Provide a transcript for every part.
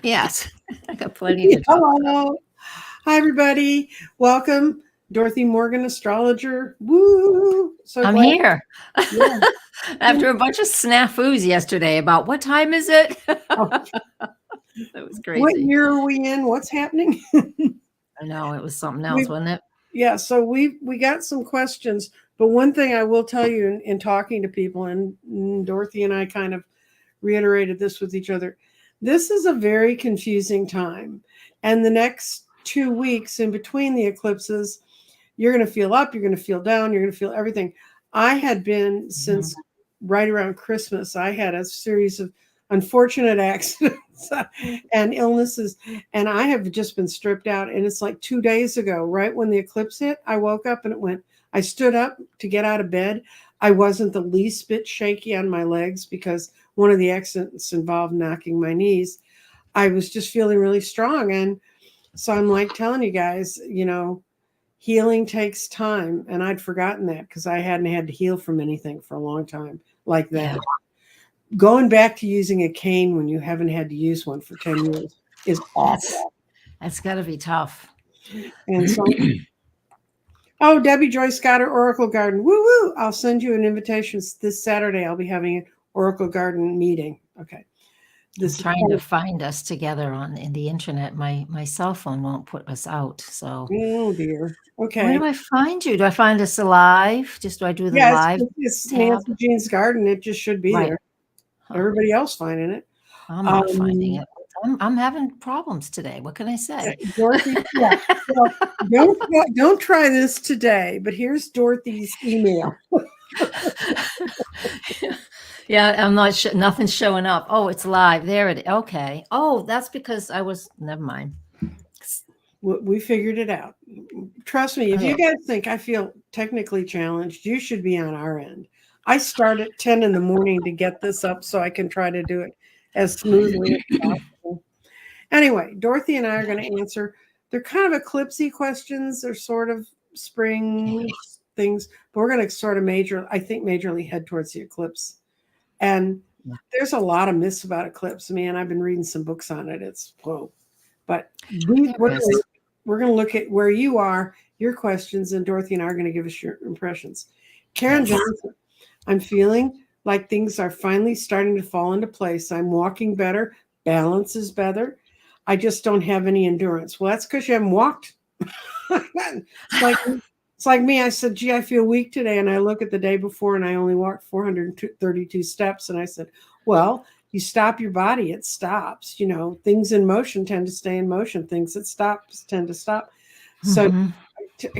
Yes, I got plenty to talk about. Hello. Hi, everybody. Welcome, Dorothy Morgan, astrologer. Woo! So I'm glad. here. Yeah. After a bunch of snafus yesterday about what time is it? Oh, That was what crazy. year are we in? What's happening? I know it was something else, wasn't it? Yeah. So we got some questions, but one thing I will tell you in talking to people, and Dorothy and I kind of reiterated this with each other. This is a very confusing time, and the next 2 weeks in between the eclipses, you're going to feel up, you're going to feel down, you're going to feel everything. I had been since right around Christmas, I had a series of unfortunate accidents and illnesses, and I have just been stripped out. And it's like 2 days ago, right when the eclipse hit, I woke up and it went, I stood up to get out of bed. I wasn't the least bit shaky on my legs because one of the accidents involved knocking my knees. I was just feeling really strong. And so I'm like telling you guys, healing takes time. And I'd forgotten that because I hadn't had to heal from anything for a long time like that. Yeah. Going back to using a cane when you haven't had to use one for 10 years is awful. That's got to be tough. And so, oh, Debbie Joyce got her Oracle Garden. Woo woo. I'll send you an invitation this Saturday. I'll be having an Oracle Garden meeting. Okay. I'm trying to find us together in the internet. My cell phone won't put us out. So, oh dear. Okay. Where do I find you? Do I find us alive? Do I do the live? It's Nancy Jean's Garden. It just should be there. Everybody else finding it. I'm not finding it. I'm having problems today. What can I say? Dorothy, yeah. Well, don't try this today, but here's Dorothy's email. Yeah, I'm not nothing's showing up. Oh, it's live. There it is. Okay. Oh, that's because never mind. We figured it out. Trust me, if you guys think I feel technically challenged, you should be on our end. I start at 10 in the morning to get this up so I can try to do it as smoothly as possible. Anyway, Dorothy and I are going to answer. They're kind of eclipsey questions. They're sort of spring things, but we're going to sort of majorly head towards the eclipse. And there's a lot of myths about eclipse. Man, I've been reading some books on it. It's whoa. But we're going to look at where you are, your questions, and Dorothy and I are going to give us your impressions. Karen Johnson, I'm feeling like things are finally starting to fall into place. I'm walking better. Balance is better. I just don't have any endurance. Well, that's because you haven't walked. It's like me. I said, gee, I feel weak today. And I look at the day before and I only walked 432 steps. And I said, well, you stop your body, it stops. Things in motion tend to stay in motion. Things that stop tend to stop. So,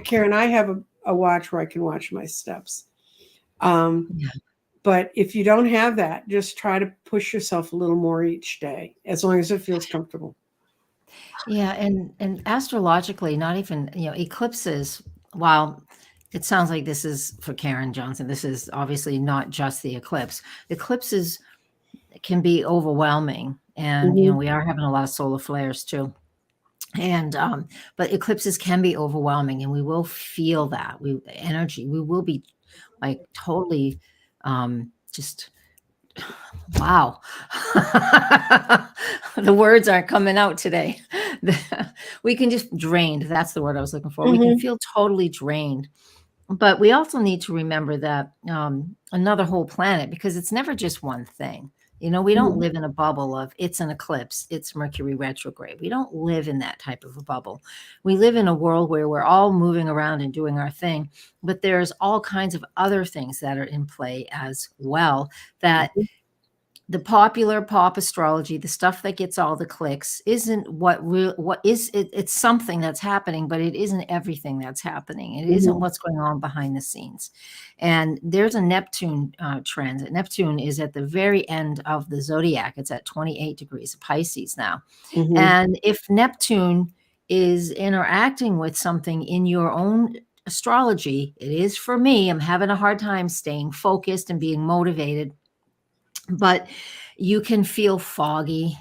Karen, I have a watch where I can watch my steps. But if you don't have that, just try to push yourself a little more each day, as long as it feels comfortable. Yeah, and astrologically, not even, eclipses, while it sounds like this is for Karen Johnson, this is obviously not just the eclipse. Eclipses can be overwhelming, and we are having a lot of solar flares too. And but eclipses can be overwhelming, and we will feel that we will be like totally just wow. The words aren't coming out today. We can just drained. That's the word I was looking for. We can feel totally drained. But we also need to remember that another whole planet, because it's never just one thing. We don't live in a bubble of it's an eclipse, it's Mercury retrograde. We don't live in that type of a bubble. We live in a world where we're all moving around and doing our thing, but there's all kinds of other things that are in play as well that the popular pop astrology, the stuff that gets all the clicks, isn't it's something that's happening, but it isn't everything that's happening. It isn't what's going on behind the scenes. And there's a Neptune transit. Neptune is at the very end of the zodiac. It's at 28 degrees of Pisces now. And if Neptune is interacting with something in your own astrology, it is for me. I'm having a hard time staying focused and being motivated. But you can feel foggy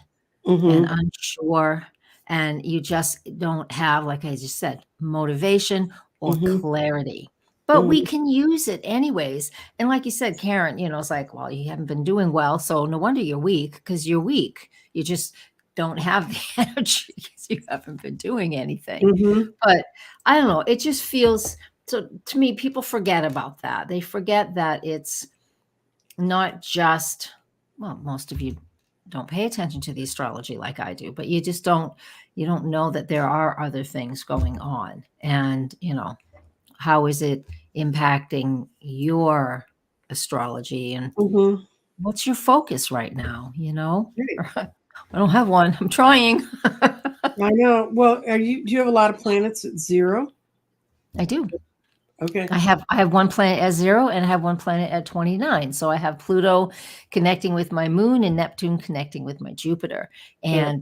and unsure, and you just don't have, like I just said, motivation or clarity. But we can use it anyways. And like you said, Karen, it's like, well, you haven't been doing well, so no wonder you're weak, because you're weak. don't have the energy because you haven't been doing anything. Mm-hmm. But I don't know, it just feels, so to me, people forget about that. They forget that it's not just, well, most of you don't pay attention to the astrology like I do, but you don't know that there are other things going on. And, how is it impacting your astrology, and Mm-hmm. what's your focus right now? Right. I don't have one. I'm trying. I know. Well, do you have a lot of planets at 0? I do. Okay. I have one planet at 0 and I have one planet at 29. So I have Pluto connecting with my moon and Neptune connecting with my Jupiter. Yeah.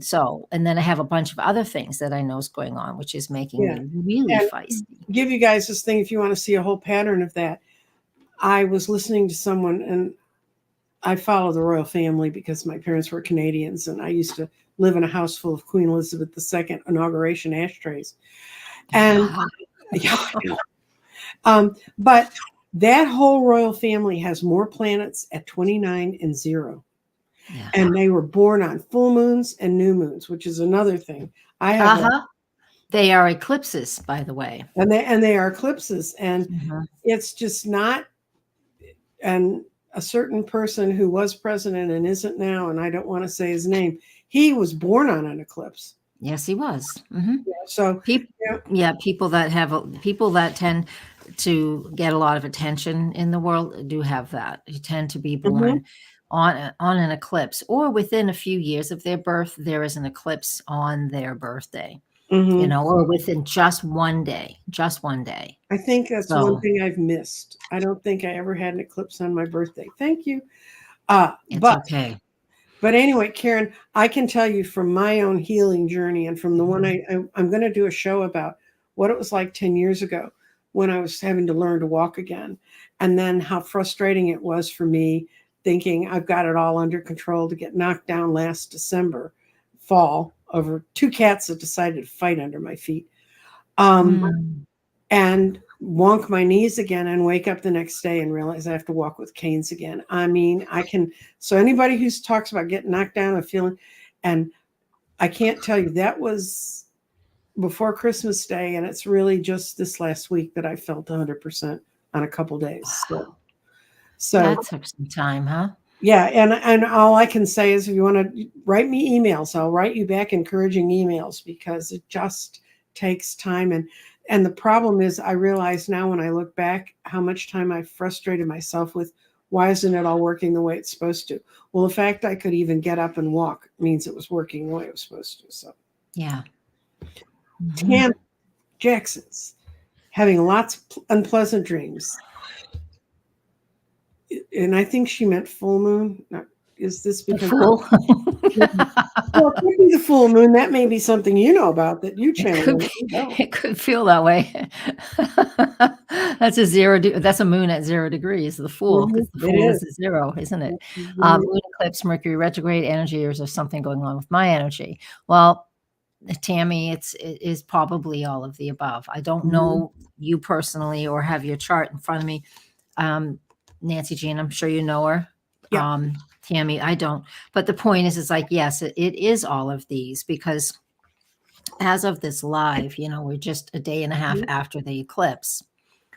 And then I have a bunch of other things that I know is going on, which is making Yeah. me really And feisty. give you guys this thing if you want to see a whole pattern of that. I was listening to someone, and I follow the royal family because my parents were Canadians, and I used to live in a house full of Queen Elizabeth II inauguration ashtrays. And Wow. yeah, I know. But that whole royal family has more planets at 29 and 0. Yeah. And they were born on full moons and new moons, which is another thing. I have They are eclipses, by the way. and they are eclipses, and Mhm. it's just not. And a certain person who was president and isn't now, and I don't want to say his name, he was born on an eclipse. Yes, he was. Mm-hmm. So People, yeah. people that tend to get a lot of attention in the world do have that. You tend to be Mm-hmm. born on an eclipse, or within a few years of their birth, there is an eclipse on their birthday. Mm-hmm. Or within just one day. I think that's one So thing I've missed. I don't think I ever had an eclipse on my birthday. Thank you. it's But okay. anyway, Karen, I can tell you from my own healing journey, and from the one I'm going to do a show about what it was like 10 years ago when I was having to learn to walk again, and then how frustrating it was for me thinking I've got it all under control, to get knocked down last December fall over 2 cats that decided to fight under my feet. Mm. And wonk my knees again and wake up the next day and realize I have to walk with canes again. I mean, so anybody who talks about getting knocked down and feeling, and I can't tell you, that was before Christmas Day. And it's really just this last week that I felt 100% on a couple days. So That took some time, huh? yeah. And all I can say is, if you want to write me emails, I'll write you back encouraging emails, because it just takes time. And the problem is, I realize now when I look back how much time I frustrated myself with, why isn't it all working the way it's supposed to? Well, the fact I could even get up and walk means it was working the way it was supposed to. So Yeah. Mm-hmm. Tam Jackson's having lots of unpleasant dreams. And I think she meant full moon. Is this because Fool. well, it could be the full moon? That may be something you know about that you channel. It could feel that way. That's a moon at 0 degrees, the Fool, because the Fool is a 0, isn't it? Moon eclipse, Mercury retrograde energy, or is there something going on with my energy? Well, Tammy, it is probably all of the above. I don't know you personally or have your chart in front of me. Nancy Jean, I'm sure you know her. Yeah. Tammy, I don't. But the point is, it's like, yes, it is all of these, because as of this live, we're just a day and a half after the eclipse,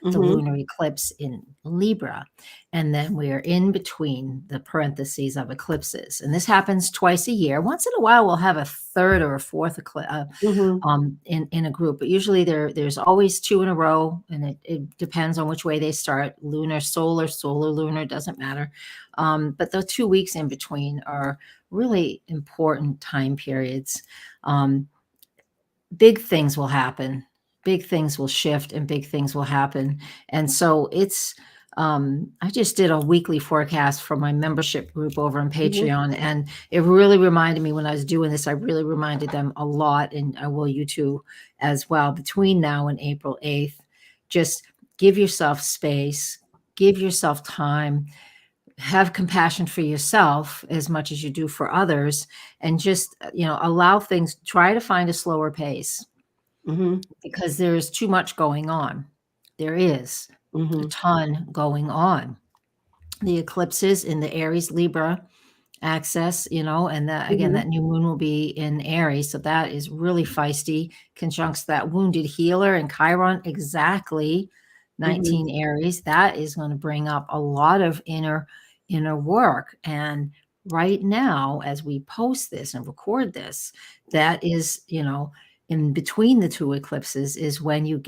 the lunar eclipse in Libra. And then we're in between the parentheses of eclipses. And this happens twice a year. Once in a while, we'll have a third or a fourth eclipse in a group. But usually there's always 2 in a row. And it depends on which way they start. Lunar, solar, lunar, doesn't matter. But the 2 weeks in between are really important time periods. Big things will happen. Big things will shift, and big things will happen. And so it's, I just did a weekly forecast for my membership group over on Patreon. And it really reminded me, when I was doing this, I really reminded them a lot, and I will you too as well, between now and April 8th, just give yourself space, give yourself time, have compassion for yourself as much as you do for others, and just, allow things, try to find a slower pace. Because there's too much going on. There is a ton going on. The eclipses in the Aries Libra access, and that again, that new moon will be in Aries. So that is really feisty, conjuncts that wounded healer and Chiron, exactly 19 Aries. That is going to bring up a lot of inner work. And right now, as we post this and record this, that is, in between the two eclipses is when you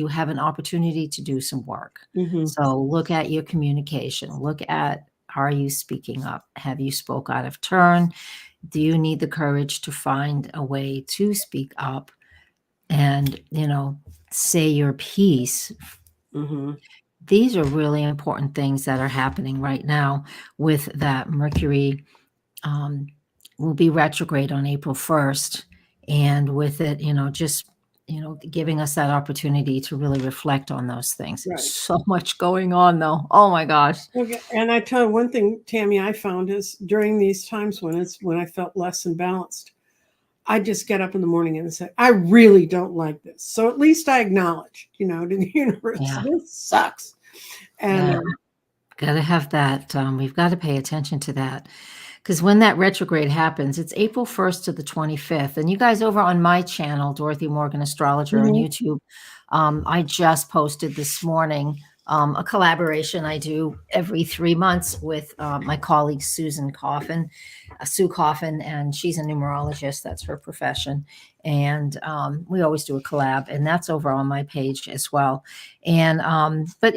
have an opportunity to do some work. So look at your communication, look at, are you speaking up? Have you spoke out of turn? Do you need the courage to find a way to speak up and, say your piece? These are really important things that are happening right now with that Mercury will be retrograde on April 1st. And with it, just, giving us that opportunity to really reflect on those things. Right. So much going on, though. Oh my gosh. Okay. And I tell you one thing, Tammy, I found is during these times when I felt less imbalanced, I just get up in the morning and say, I really don't like this. So at least I acknowledge, to the universe, this sucks. And gotta have that. We've got to pay attention to that. Because when that retrograde happens, it's April 1st to the 25th. And you guys over on my channel, Dorothy Morgan Astrologer on YouTube, I just posted this morning a collaboration I do every 3 months with my colleague Sue Coffin, and she's a numerologist. That's her profession. And we always do a collab, and that's over on my page as well. And but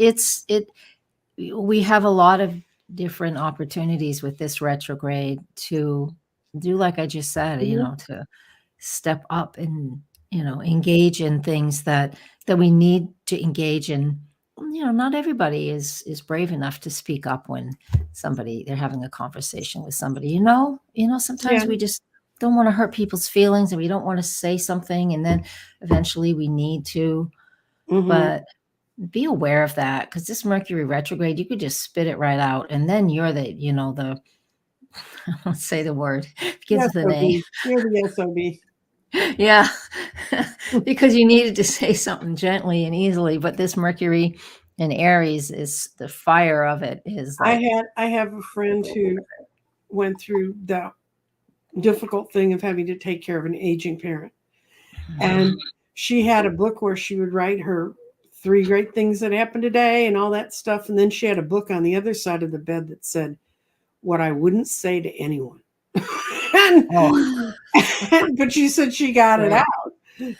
we have a lot of different opportunities with this retrograde to do, like I just said, to step up and, engage in things that we need to engage in. Not everybody is brave enough to speak up when they're having a conversation with somebody, sometimes we just don't want to hurt people's feelings, and we don't want to say something, and then eventually we need to, but be aware of that, because this Mercury retrograde, you could just spit it right out, and then you're the let's say the word, begins with an A. You're the SOB. Yeah, because you needed to say something gently and easily, but this Mercury in Aries is the fire of it. Is like, I have a friend who went through the difficult thing of having to take care of an aging parent, and she had a book where she would write her 3 great things that happened today and all that stuff. And then she had a book on the other side of the bed that said, what I wouldn't say to anyone. But she said she got it out.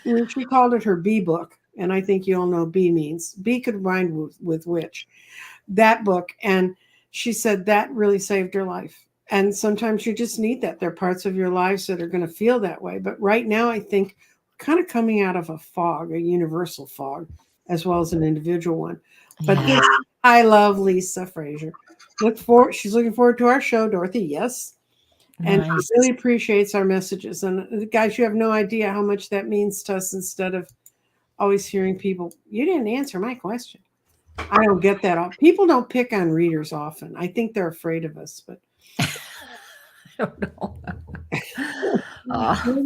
And she called it her B book. And I think you all know B means. B could rhyme with witch. That book. And she said that really saved her life. And sometimes you just need that. There are parts of your lives that are going to feel that way. But right now, I think we're kind of coming out of a fog, a universal fog, as well as an individual one. But I love Lisa Frazier. She's looking forward to our show, Dorothy. Yes. And she really appreciates our messages. And guys, you have no idea how much that means to us, instead of always hearing people, you didn't answer my question. I don't get that. People don't pick on readers often. I think they're afraid of us, but I don't know.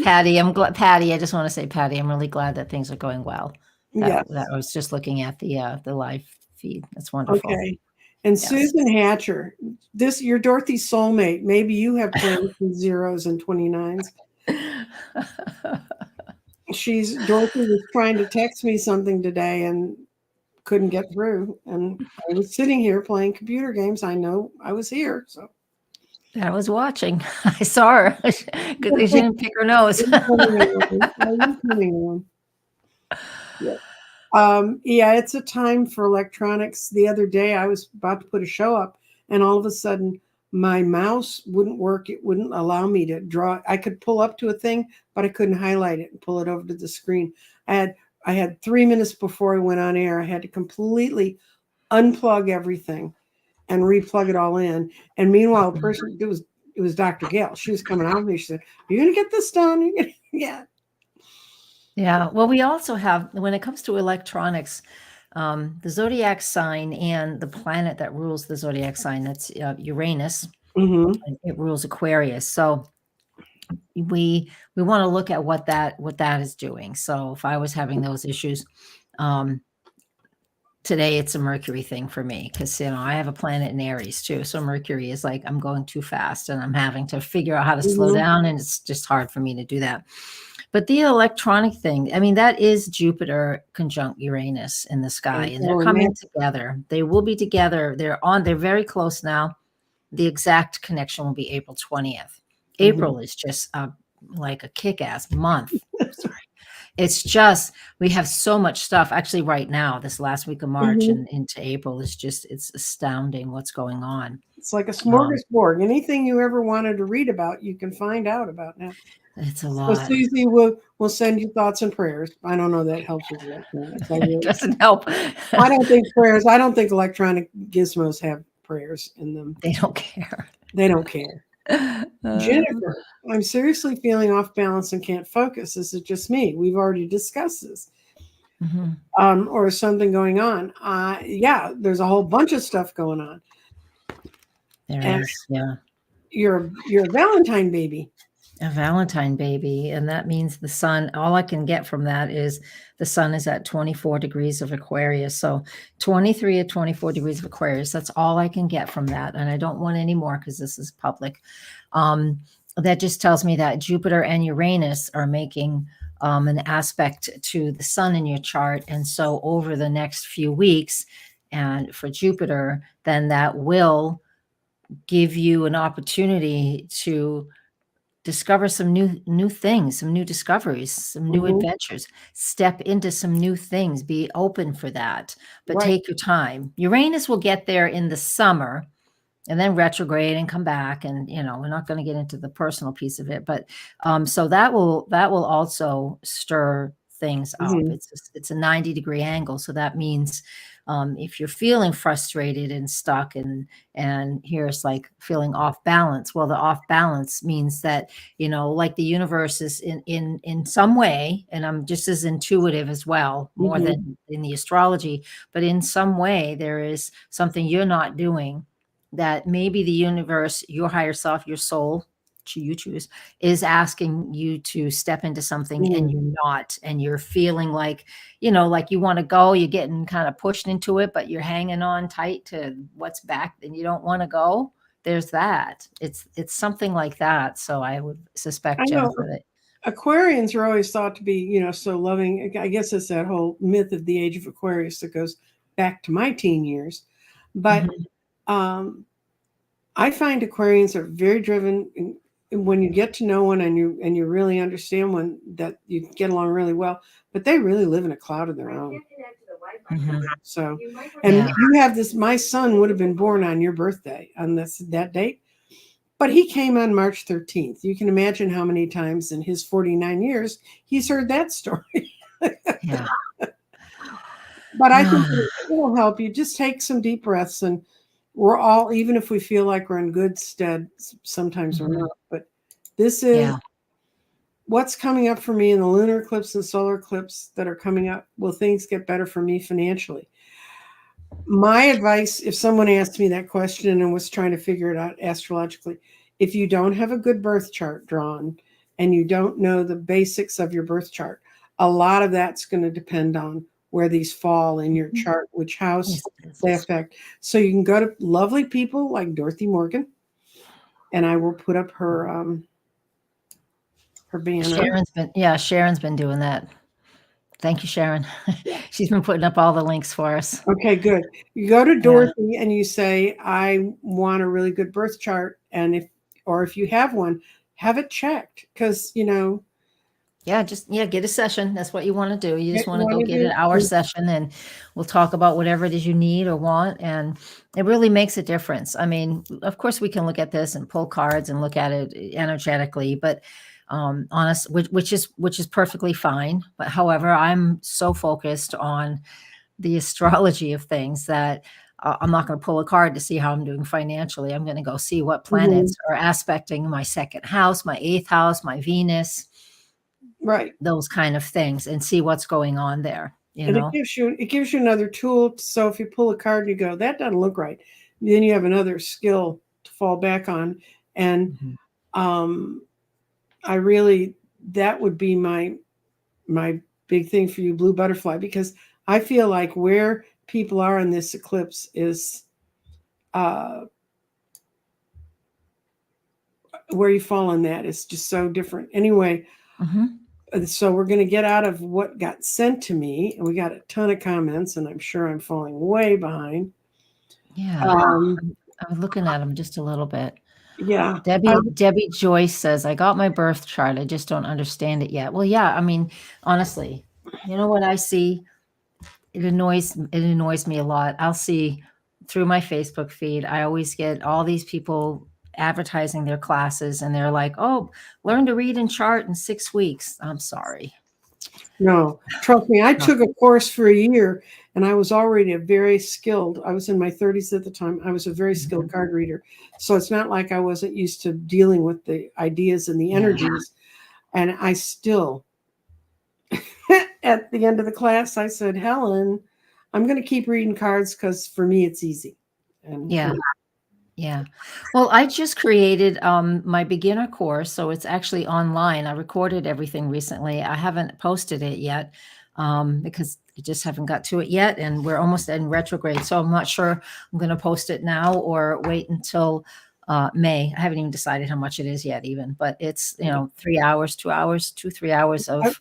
Patty, I just want to say, Patty, I'm really glad that things are going well. That I was just looking at the live feed. That's wonderful. Okay. And Susan Hatcher, you're Dorothy's soulmate. Maybe you have plans with 0s and 29s. Dorothy was trying to text me something today and couldn't get through. And I was sitting here playing computer games. I know I was here. So I was watching. I saw her. Good thing she didn't pick her nose. It's a time for electronics. The other day I was about to put a show up, and all of a sudden my mouse wouldn't work. It wouldn't allow me to draw. I could pull up to a thing, but I couldn't highlight it and pull it over to the screen. I had 3 minutes before I went on air. I had to completely unplug everything and replug it all in. And meanwhile, it was Dr. Gail. She was coming out with me. She said, "Are you going to get this done?" Yeah. Yeah. Well, we also have, when it comes to electronics, the zodiac sign and the planet that rules the zodiac sign, that's Uranus. It rules Aquarius. So we want to look at what that is doing. So if I was having those issues, today it's a Mercury thing for me because, I have a planet in Aries too. So Mercury is like, I'm going too fast and I'm having to figure out how to slow down. And it's just hard for me to do that. But the electronic thing, I mean, that is Jupiter conjunct Uranus in the sky, and they're coming together. They will be together. They're very close now. The exact connection will be April 20th. April is just like a kick-ass month. Sorry. It's just, we have so much stuff actually right now, this last week of March and into April is just, it's astounding what's going on. It's like a smorgasbord. Anything you ever wanted to read about, you can find out about now. It's a lot. So Susie will send you thoughts and prayers. I don't know that helps with electronics. It doesn't help. I don't think electronic gizmos have prayers in them. They don't care. They don't care. Jennifer, I'm seriously feeling off balance and can't focus. Is it just me? We've already discussed this. Or something going on. Yeah, there's a whole bunch of stuff going on. There is, yeah. You're a Valentine baby. A Valentine baby. And that means the sun, all I can get from that is the sun is at 24 degrees of Aquarius. So 23 or 24 degrees of Aquarius, that's all I can get from that. And I don't want any more because this is public. That just tells me that Jupiter and Uranus are making an aspect to the sun in your chart. And so over the next few weeks, and for Jupiter, then that will give you an opportunity to discover some new things, some new discoveries, some new adventures, step into some new things, be open for that, but take your time. Uranus will get there in the summer and then retrograde and come back. And, we're not going to get into the personal piece of it, but so that will also stir things up. It's a 90-degree angle. So that means if you're feeling frustrated and stuck and here's like feeling off balance, well, the off balance means that, like the universe is in some way, and I'm just as intuitive as well, more than in the astrology, but in some way there is something you're not doing that maybe the universe, your higher self, your soul, you choose, is asking you to step into something and you're not, and you're feeling like, like you want to go, you're getting kind of pushed into it, but you're hanging on tight to what's back and you don't want to go. There's that. It's something like that. So I would suspect, Jennifer, that Aquarians are always thought to be, so loving. I guess it's that whole myth of the age of Aquarius that goes back to my teen years. But I find Aquarians are very driven. When you get to know one and you really understand one, that you get along really well, but they really live in a cloud of their own. So, and you have this, my son would have been born on your birthday on that date, but he came on March 13th. You can imagine how many times in his 49 years he's heard that story. Yeah. But I think it will help you. Just take some deep breaths, and we're all, even if we feel like we're in good stead, sometimes we're not. But this is what's coming up for me in the lunar eclipse and solar eclipse that are coming up. Will things get better for me financially? My advice, if someone asked me that question and was trying to figure it out astrologically, if you don't have a good birth chart drawn and you don't know the basics of your birth chart, a lot of that's going to depend on where these fall in your chart, which house they affect. So you can go to lovely people like Dorothy Morgan, and I will put up her banner. Sharon's been doing that. Thank you, Sharon. She's been putting up all the links for us. Okay, good. You go to Dorothy and you say, I want a really good birth chart. And if you have one, have it checked, because, get a session. That's what you want to do. You just want to go get an hour session and we'll talk about whatever it is you need or want. And it really makes a difference. I mean, of course we can look at this and pull cards and look at it energetically, but which is perfectly fine. But however, I'm so focused on the astrology of things that I'm not going to pull a card to see how I'm doing financially. I'm going to go see what planets are aspecting my second house, my eighth house, my Venus, right, those kind of things, and see what's going on there. It gives you another tool. So if you pull a card and you go, that doesn't look right, then you have another skill to fall back on. And that would be my big thing for you, Blue Butterfly, because I feel like where people are in this eclipse is where you fall in that is just so different. Anyway, so we're going to get out of what got sent to me, and we got a ton of comments, and I'm sure I'm falling way behind. Yeah, I'm looking at them just a little bit. Yeah. Debbie Joyce says, I got my birth chart. I just don't understand it yet. Well, yeah, I mean, honestly, you know what I see? It annoys me a lot. I'll see through my Facebook feed, I always get all these people advertising their classes, and they're like, oh, learn to read and chart in 6 weeks. I'm sorry. No, trust me, I took a course for a year, and I was already I was in my 30s at the time. I was a very skilled card reader. So it's not like I wasn't used to dealing with the ideas and the energies. And I still, at the end of the class, I said, Helen, I'm going to keep reading cards because for me, it's easy. And yeah. Well, I just created my beginner course, so it's actually online. I recorded everything recently. I haven't posted it yet because I just haven't got to it yet, and we're almost in retrograde, so I'm not sure I'm going to post it now or wait until May. I haven't even decided how much it is yet, even, but it's 3 hours, 2 hours, 3 hours of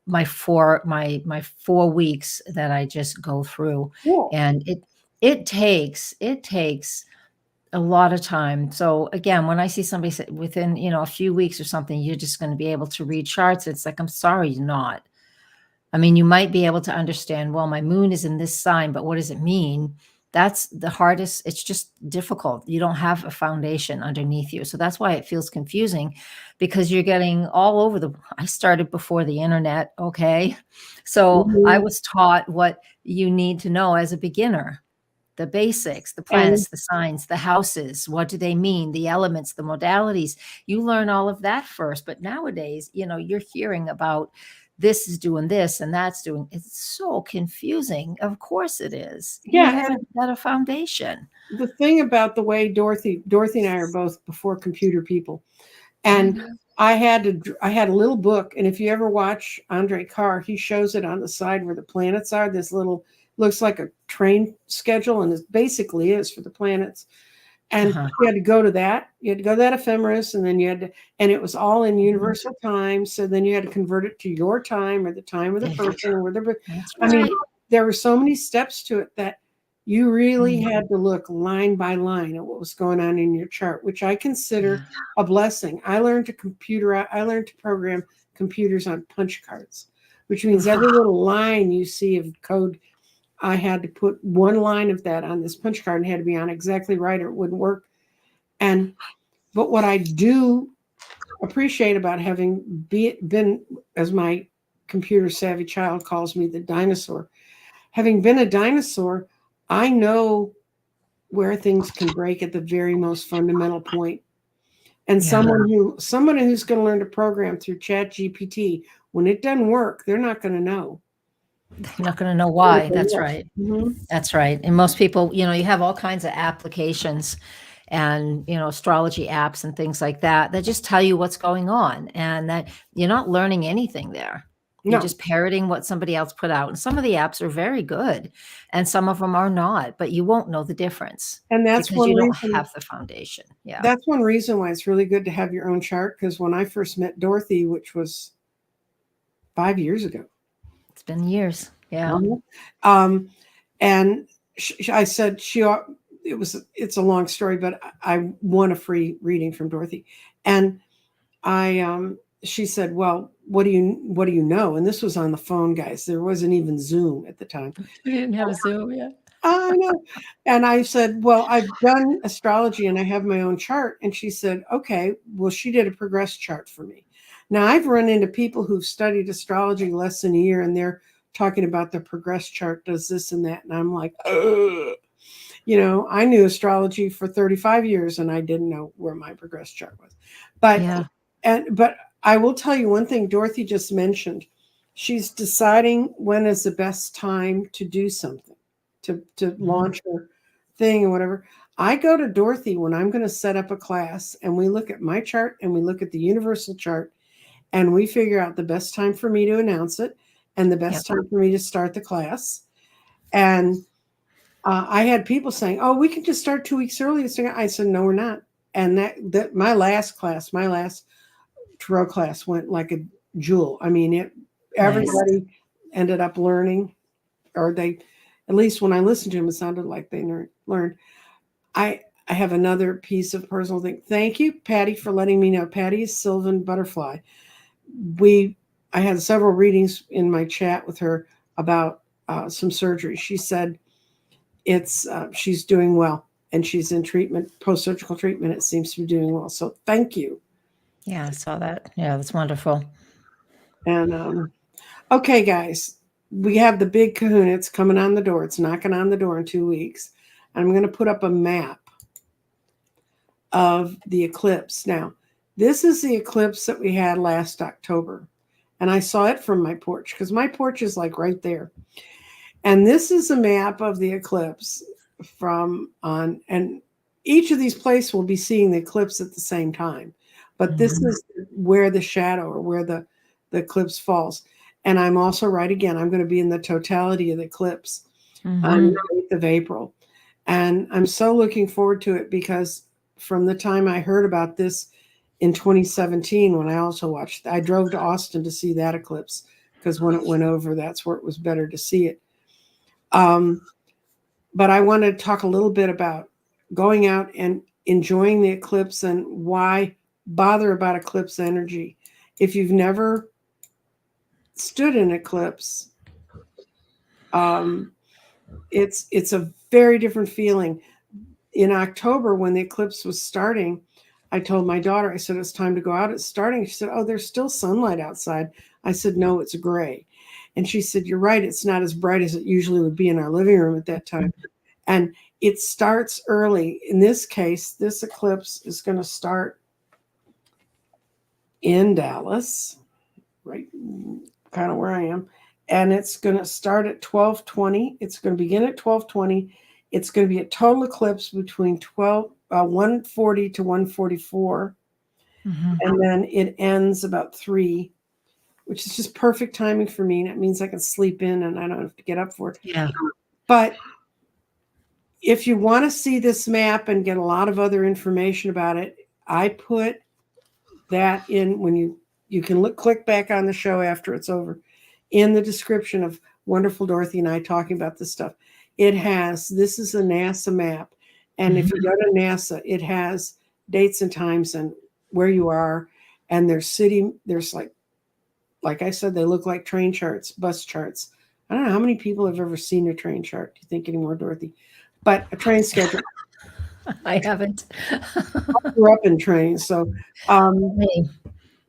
my 4 weeks that I just go through, and it takes a lot of time. So again, when I see somebody say within, a few weeks or something, you're just going to be able to read charts, it's like, I'm sorry, you're not. I mean, you might be able to understand, well, my moon is in this sign, but what does it mean? That's the hardest. It's just difficult. You don't have a foundation underneath you. So that's why it feels confusing, because you're getting all over I started before the internet. Okay. So I was taught what you need to know as a beginner. The basics, the planets, the signs, the houses, what do they mean? The elements, the modalities, you learn all of that first. But nowadays, you're hearing about this is doing this and that's doing, it's so confusing. Of course it is. You haven't got a foundation. The thing about the way Dorothy and I are both before computer people. And I had a little book. And if you ever watch Andre Carr, he shows it on the side where the planets are, this little, looks like a train schedule, and it basically is for the planets. And you had to go to that. You had to go to that ephemeris, and then and it was all in universal time. So then you had to convert it to your time or the time of the person or whatever. I mean, there were so many steps to it that you really had to look line by line at what was going on in your chart, which I consider a blessing. I learned to program computers on punch cards, which means every little line you see of code, I had to put one line of that on this punch card and had to be on exactly right or it wouldn't work. But what I do appreciate about having been, as my computer savvy child calls me, the dinosaur, having been a dinosaur, I know where things can break at the very most fundamental point. And someone who's going to learn to program through Chat GPT, when it doesn't work, they're not going to know. They're not going to know why. That's right. That's right. And most people, you have all kinds of applications and, astrology apps and things like that just tell you what's going on, and that you're not learning anything there. You're just parroting what somebody else put out. And some of the apps are very good and some of them are not, but you won't know the difference. And that's because you don't have the foundation. Yeah. That's one reason why it's really good to have your own chart. Because when I first met Dorothy, which was 5 years ago. It's been years. Yeah. And I said, it's a long story, but I won a free reading from Dorothy. And she said, well, what do you know? And this was on the phone, guys. There wasn't even Zoom at the time. We didn't have a Zoom yet. I know. And I said, well, I've done astrology and I have my own chart. And she said, okay, well, she did a progress chart for me. Now I've run into people who've studied astrology less than a year and they're talking about the progress chart does this and that. And I'm like, ugh. I knew astrology for 35 years and I didn't know where my progress chart was. But I will tell you one thing Dorothy just mentioned. She's deciding when is the best time to do something, to launch her thing or whatever. I go to Dorothy when I'm going to set up a class and we look at my chart and we look at the universal chart and we figure out the best time for me to announce it and the best time for me to start the class. And I had people saying, "Oh, we can just start 2 weeks early." I said, "No, we're not." And that my last tarot class went like a jewel. I mean, everybody ended up learning, or they, at least when I listened to them, it sounded like they learned. I have another piece of personal thing. Thank you, Patty, for letting me know. Patty is Sylvan Butterfly. I had several readings in my chat with her about some surgery. She said she's doing well, and she's in treatment, post-surgical treatment. It seems to be doing well. So thank you. Yeah, I saw that. Yeah, that's wonderful. And okay, guys, we have the big kahuna. It's coming on the door. It's knocking on the door in 2 weeks. I'm going to put up a map of the eclipse. Now, this is the eclipse that we had last October. And I saw it from my porch because my porch is like right there. And this is a map of the eclipse and each of these places will be seeing the eclipse at the same time. But this is where the shadow, or where the eclipse falls. And I'm also right again. I'm going to be in the totality of the eclipse on the 8th of April. And I'm so looking forward to it, because from the time I heard about this in 2017, when I drove to Austin to see that eclipse, because when it went over, that's where it was better to see it. But I want to talk a little bit about going out and enjoying the eclipse, and why bother about eclipse energy. If you've never stood in eclipse, it's a very different feeling. In October, when the eclipse was starting, I told my daughter, I said, it's time to go out. It's starting. She said, oh, there's still sunlight outside. I said, no, it's gray. And she said, you're right. It's not as bright as it usually would be in our living room at that time. And it starts early. In this case, this eclipse is going to start in Dallas, right, kind of where I am. And it's going to start at 12:20. It's going to begin at 12:20. It's going to be a total eclipse between 1:40 to 1:44. And then it ends about 3, which is just perfect timing for me. And it means I can sleep in and I don't have to get up for it. Yeah. But if you want to see this map and get a lot of other information about it, I put that in when you can click back on the show after it's over, in the description of Wonderful Dorothy and I talking about this stuff. This is a NASA map. And if you go to NASA, it has dates and times and where you are. And there's like I said, they look like train charts, bus charts. I don't know how many people have ever seen a train chart. Do you think anymore, Dorothy? But a train schedule. I haven't. I grew up in trains, so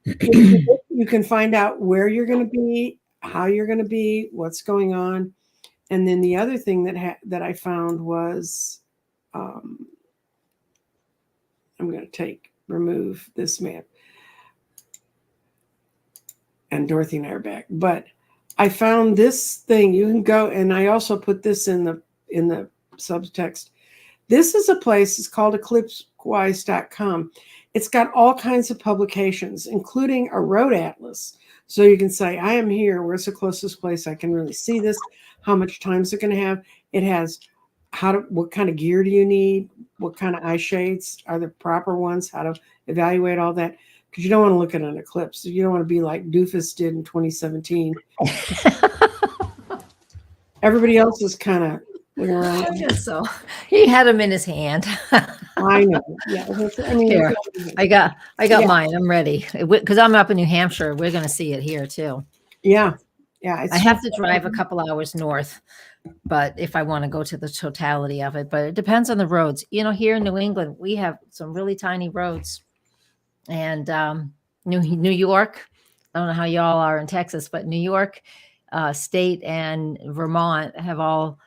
you can find out where you're going to be, how you're going to be, what's going on. And then the other thing that I found was, I'm going to remove this map. And Dorothy and I are back. But I found this thing. You can go, and I also put this in the subtext. This is a place. It's called eclipsewise.com. It's got all kinds of publications, including a road atlas. So you can say, I am here. Where's the closest place I can really see this? How much time is it going to have? It has what kind of gear do you need? What kind of eye shades are the proper ones? How to evaluate all that. Because you don't want to look at an eclipse. You don't want to be like Doofus did in 2017. Everybody else is kind of looking around. I guess so. He had them in his hand. I know. Yeah. I mean, here, I got mine. I'm ready. Because I'm up in New Hampshire. We're going to see it here too. Yeah. Yeah. I have to drive a couple hours north, but if I want to go to the totality of it, but it depends on the roads. Here in New England, we have some really tiny roads. And New York, I don't know how y'all are in Texas, but New York State and Vermont have all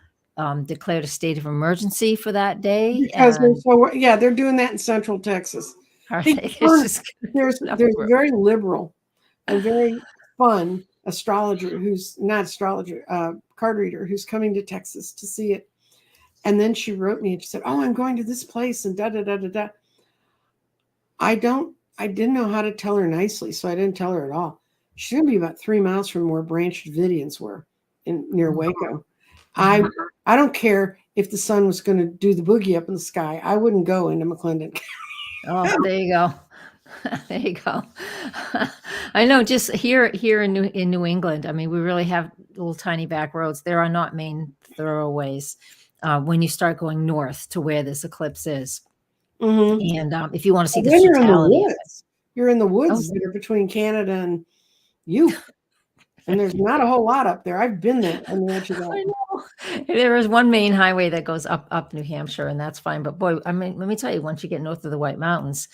declared a state of emergency for that day. Because they're doing that in Central Texas. There's a very liberal and very fun astrologer card reader who's coming to Texas to see it. And then she wrote me and she said, oh, I'm going to this place and da da da da da. I didn't know how to tell her nicely, so I didn't tell her at all. She's going to be about 3 miles from where Branch Davidians were near Waco. I don't care if the sun was going to do the boogie up in the sky, I wouldn't go into McClendon. Oh, there you go. There you go. I know, just here in New England, I mean, we really have little tiny back roads. There are not main thoroughways when you start going north to where this eclipse is. Mm-hmm. And if you want to see And the then you're in the totality of it. woods. You're in the Oh, woods that are between Canada and you. And there's not a whole lot up there. I've been there on the edge of I that. know. There is one main highway that goes up New Hampshire, and that's fine. But boy, I mean, let me tell you, once you get north of the White Mountains,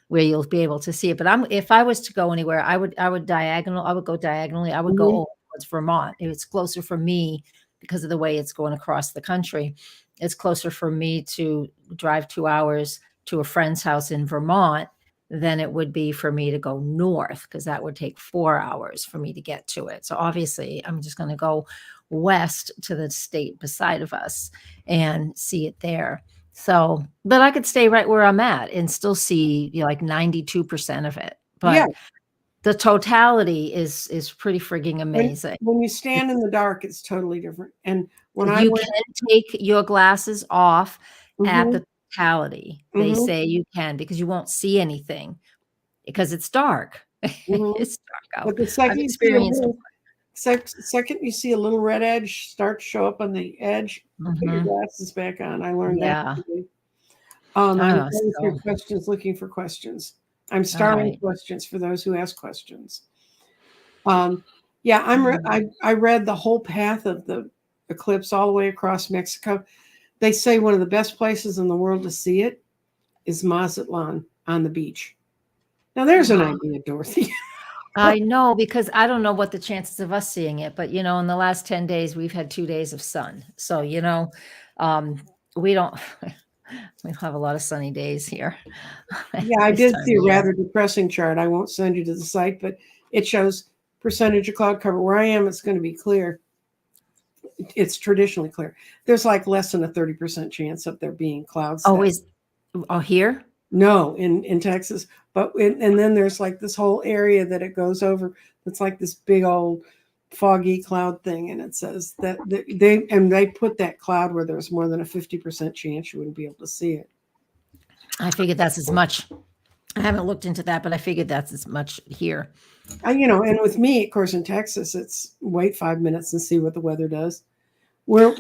where you'll be able to see it. But if I was to go anywhere, I would go diagonally. I would go Mhm. over towards Vermont. It's closer for me because of the way it's going across the country. It's closer for me to drive 2 hours to a friend's house in Vermont than it would be for me to go north, because that would take 4 hours for me to get to it. So obviously, I'm just going to go west to the state beside of us and see it there. So, but I could stay right where I'm at and still see, like 92% of it. Yeah. But the totality is pretty frigging amazing. When you stand in the dark, it's totally different. And when I You went, can take your glasses off at Mhm. the totality. They Mhm. say you can, because you won't see anything because it's dark. Mhm. It's dark But out. the I've second you see a experienced. little, second you see a little red edge start to show up on the edge, put your Mhm. glasses back on. I learned that Yeah. today. I'm Oh, going through so questions, looking for questions. I'm all starring right. questions for those who ask questions. Yeah, Mm. I read the whole path of the eclipse all the way across Mexico. They say one of the best places in the world to see it is Mazatlan on the beach. Now there's an Wow. idea, Dorothy. I know, because I don't know what the chances of us seeing it, but in the last 10 days, we've had 2 days of sun. So, um, we don't we don't have a lot of sunny days here Yeah, I this did time see of a year. rather depressing chart. I won't send you to the site, but it shows percentage of cloud cover. Where I am, it's going to be clear. It's traditionally clear. There's like less than a 30% chance of there being clouds Oh, that. here? No, in Texas, and then there's like this whole area that it goes over. That's like this big old foggy cloud thing, and it says that they put that cloud where there's more than a 50% chance you wouldn't be able to see it. I figured that's as much. I haven't looked into that, but I figured that's as much here. And with me, of course, in Texas, it's wait 5 minutes and see what the weather does. Where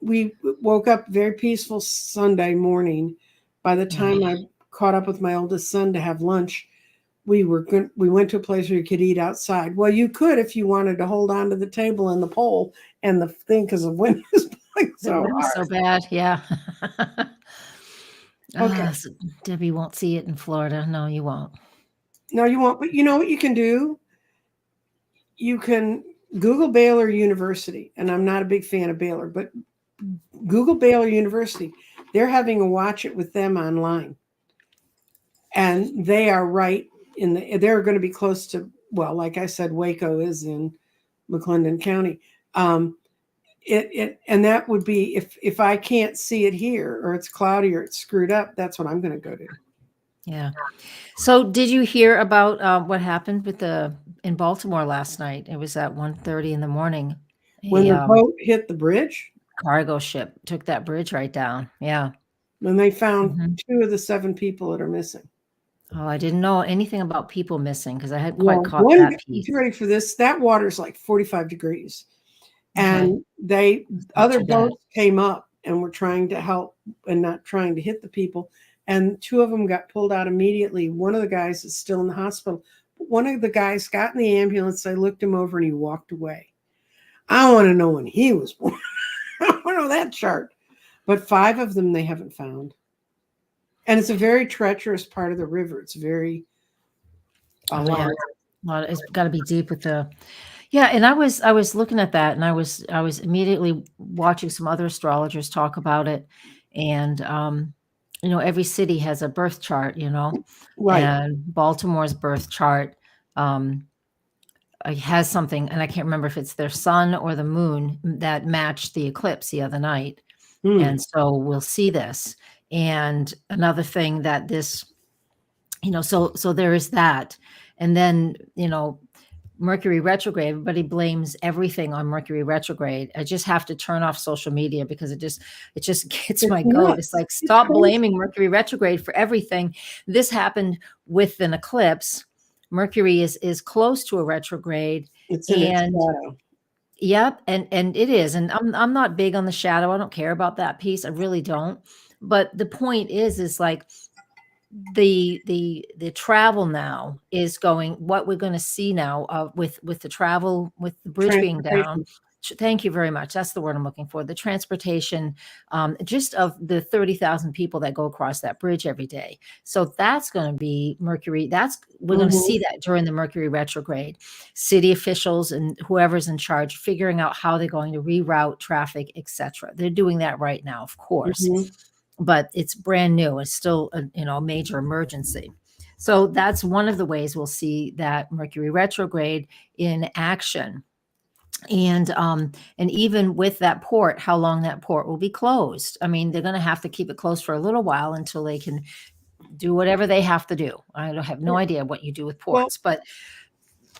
we woke up very peaceful Sunday morning. By the time I caught up with my oldest son to have lunch, we went to a place where you could eat outside. Well, you could if you wanted to hold on to the table and the pole and the thing, because the wind was blowing The so wind was so hard. bad, yeah. Okay, So Debbie won't see it in Florida. No, you won't. no, you won't. But you know what you can do? You can Google Baylor University, and I'm not a big fan of Baylor, but Google Baylor University. They're having a watch it with them online, and they are right they're going to be close to, well, like I said, Waco is in McClendon County. And that would be, if I can't see it here, or it's cloudy, or it's screwed up, that's what I'm going to go to. Yeah. So did you hear about what happened in Baltimore last night? It was at 1:30 in the morning. When A the boat hit the bridge, cargo ship took that bridge right down. Yeah. then they found Mhm. 2 of the 7 people that are missing. Oh, I didn't know anything about people missing, because I hadn't Yeah, quite caught that get piece. ready for this. That water's like 45 degrees. Okay. And Not other too bad. boats came up and were trying to help and not trying to hit the people. And 2 of them got pulled out immediately. One of the guys is still in the hospital. But one of the guys got in the ambulance. I looked him over and he walked away. I want to know when he was born. I want to know that chart. But 5 of them they haven't found. And it's a very treacherous part of the river. It's very Oh, long. yeah. Well, it's got to be deep with the. Yeah, and I was looking at that, and I was immediately watching some other astrologers talk about it, and every city has a birth chart, Right. and Baltimore's birth chart has something, and I can't remember if it's their sun or the moon that matched the eclipse the other night, Hmm. and so we'll see this. And another thing that this, so there is that, and then Mercury retrograde, everybody blames everything on Mercury retrograde. I just have to turn off social media because it just gets It's my goat. It's nuts. like, It's stop crazy. blaming Mercury retrograde for everything. This happened with an eclipse. Mercury is close to a retrograde. It's in its And shadow. yep, and it is. And I'm not big on the shadow. I don't care about that piece. I really don't. But the point is like the travel now is going, what we're going to see now with the travel, with the bridge being down. Transportation. Thank you very much. That's the word I'm looking for. The transportation, just of the 30,000 people that go across that bridge every day. So that's going to be Mercury. We're going to see that during the Mercury retrograde. City officials and whoever's in charge figuring out how they're going to reroute traffic, etc. They're doing that right now, of course. But it's brand new. It's still a major emergency. So that's one of the ways we'll see that Mercury retrograde in action. And even with that port, how long that port will be closed. I mean, they're going to have to keep it closed for a little while until they can do whatever they have to do. I don't have no idea what you do with ports,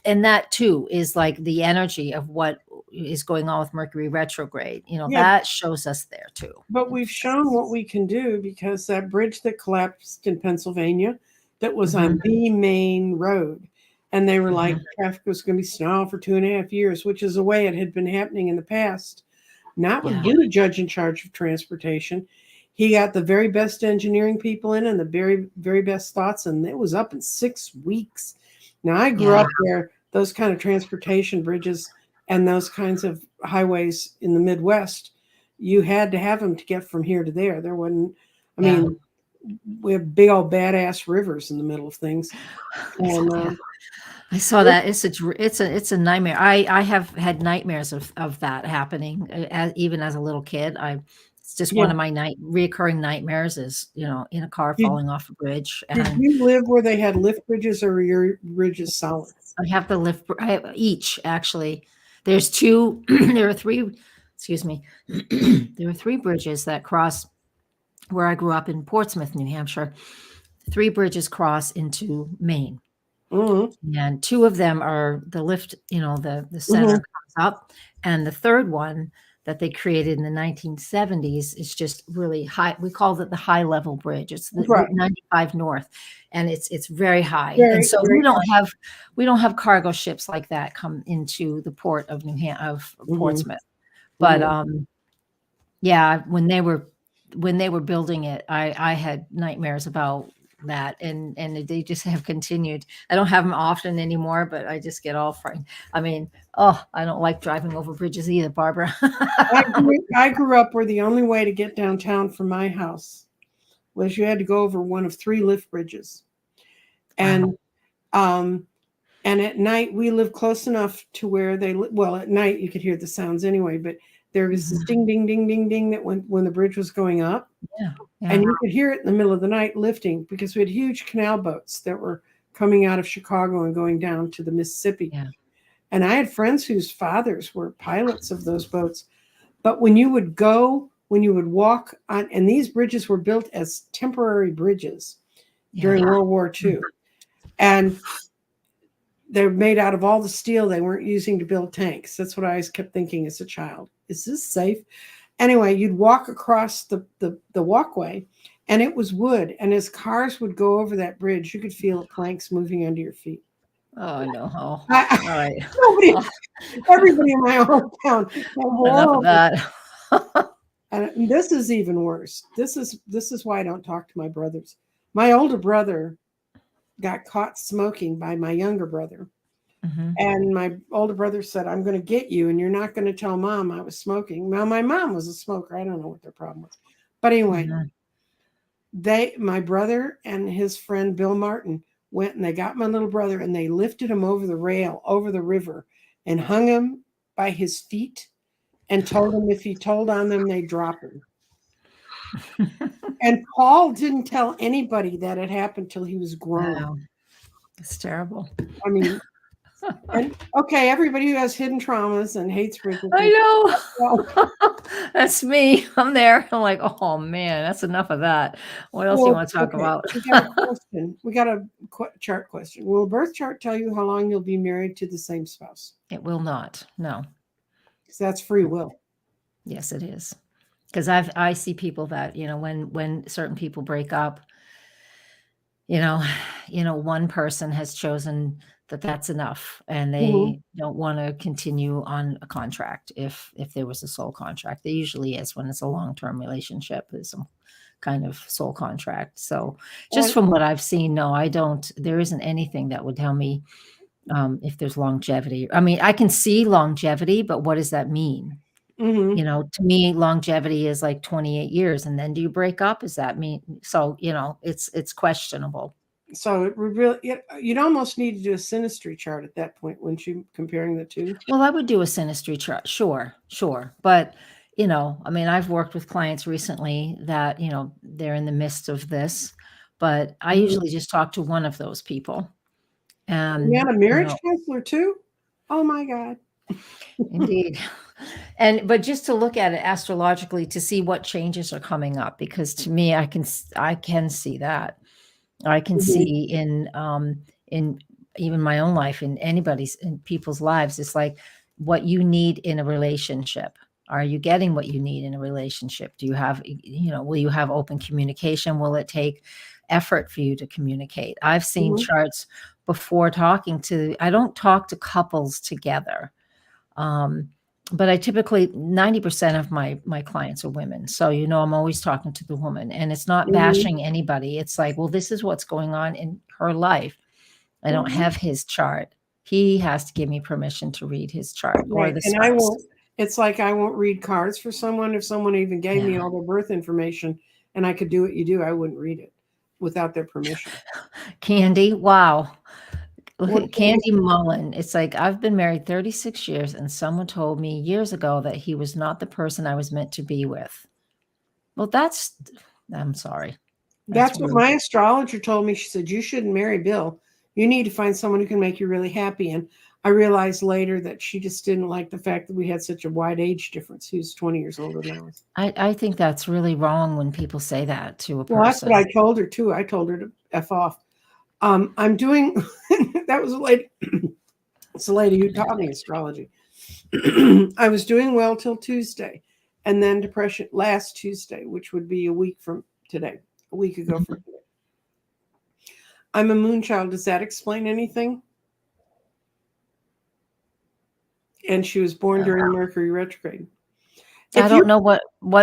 and that too is like the energy of what is going on with Mercury retrograde. That shows us there too. But we've shown what we can do, because that bridge that collapsed in Pennsylvania, that was on the main road, and they were like, traffic was going to be snarled for 2.5 years, which is the way it had been happening in the past. Not with the judge in charge of transportation. He got the very best engineering people in and the very, very best thoughts, and it was up in 6 weeks. Now, I grew up there, those kind of transportation bridges and those kinds of highways in the Midwest, you had to have them to get from here to there. There wasn't, I mean, we have big old badass rivers in the middle of things. And I saw that. It's a nightmare. I have had nightmares of that happening, even as a little kid. It's just one of my reoccurring nightmares is, in a car falling off a bridge. Did you live where they had lift bridges, or were your bridges solid? I have the lift. I have each, actually. There's two. There are three. Excuse me. There are 3 bridges that cross where I grew up in Portsmouth, New Hampshire. 3 bridges cross into Maine. And 2 of them are the lift, the center comes up. And the third one that they created in the 1970s is just really high. We called it the high level bridge. It's the 95 North, and it's very high. And so we don't have cargo ships like that come into the port of Portsmouth. But when they were building it, I had nightmares about that, and they just have continued. I don't have them often anymore, but I just get all frightened. I mean, I don't like driving over bridges either, Barbara. I grew up where the only way to get downtown from my house was you had to go over one of 3 lift bridges. And at night we lived close enough to where at night you could hear the sounds anyway, but there was this ding, ding, ding, ding, ding that when the bridge was going up. And you could hear it in the middle of the night lifting, because we had huge canal boats that were coming out of Chicago and going down to the Mississippi. And I had friends whose fathers were pilots of those boats. But when you would walk on, and these bridges were built as temporary bridges during World War II. And they're made out of all the steel they weren't using to build tanks. That's what I always kept thinking as a child. Is this safe? Anyway, you'd walk across the walkway, and it was wood. And as cars would go over that bridge, you could feel the planks moving under your feet. Oh, no. All right. Everybody in my hometown. Enough of that. And this is even worse. This is why I don't talk to my brothers. My older brother got caught smoking by my younger brother. And my older brother said, "I'm going to get you, and you're not going to tell Mom I was smoking." Now, my mom was a smoker. I don't know what their problem was. But anyway, my brother and his friend Bill Martin went, and they got my little brother, and they lifted him over the rail, over the river, and hung him by his feet, and told him if he told on them, they'd drop him. And Paul didn't tell anybody that it happened till he was grown. Wow. It's terrible. I mean, And okay, everybody who has hidden traumas and hates frequency. I Well, know. That's me. I'm there. I'm like, oh man, that's enough of that. What else do you well, want to talk okay, about? we got a question. We got a chart question. Will a birth chart tell you how long you'll be married to the same spouse? It will not. No. Because that's free will. Yes, it is. Because I see people that, when certain people break up, you know, one person has chosen that that's enough, and Hmm. they don't want to continue on a contract. If there was a soul contract, there usually is when it's a long-term relationship. There's some kind of soul contract. So just And from what I've seen, no, I don't. There isn't anything that would tell me if there's longevity. I mean, I can see longevity, but what does that mean? hmm To me, longevity is like 28 years, and then do you break up? Does that mean so? It's questionable. so it would really, you'd almost need to do a synastry chart at that point, wouldn't you, comparing the two? Well, I would do a synastry chart, sure, sure. But, I mean, I've worked with clients recently that, they're in the midst of this, but I Mhm. usually just talk to one of those people. You had And, a marriage counselor too? Oh my God. indeed. But just to look at it astrologically to see what changes are coming up, because to me, I can see that. I can Mhm. see in even my own life, in people's lives, it's like what you need in a relationship. Are you getting what you need in a relationship? Do you have, will you have open communication? Will it take effort for you to communicate? I've seen Mhm. charts before I don't talk to couples together. Um, but I typically 90% of my clients are women. So, I'm always talking to the woman, and it's not Mhm. bashing anybody. It's like, well, this is what's going on in her life. I don't Mhm. have his chart. He has to give me permission to read his chart, or Right. the And I spouse. won't, it's like I won't read cards for someone. If someone even gave me Yeah. all their birth information and I could do what you do, I wouldn't read it without their permission. Candy. Wow. Look What at can I Candy Mullen. It's like I've been married 36 years, and someone told me years ago that he was not the person I was meant to be with. Well, I'm sorry. That's That's what rude. my astrologer told me. She said, you shouldn't marry Bill. You need to find someone who can make you really happy. And I realized later that she just didn't like the fact that we had such a wide age difference. Who's 20 years older than I was. I think that's really wrong when people say that to a Well, that's what person. I told her too. I told her to F off. I'm doing, that was a lady, it's a lady who taught me astrology. I was doing well till Tuesday, and then depression last Tuesday, which would be a week from today, a week ago from today. I'm a moon child. Does that explain anything? And she was born Uh, during Mercury retrograde. I If you, don't know what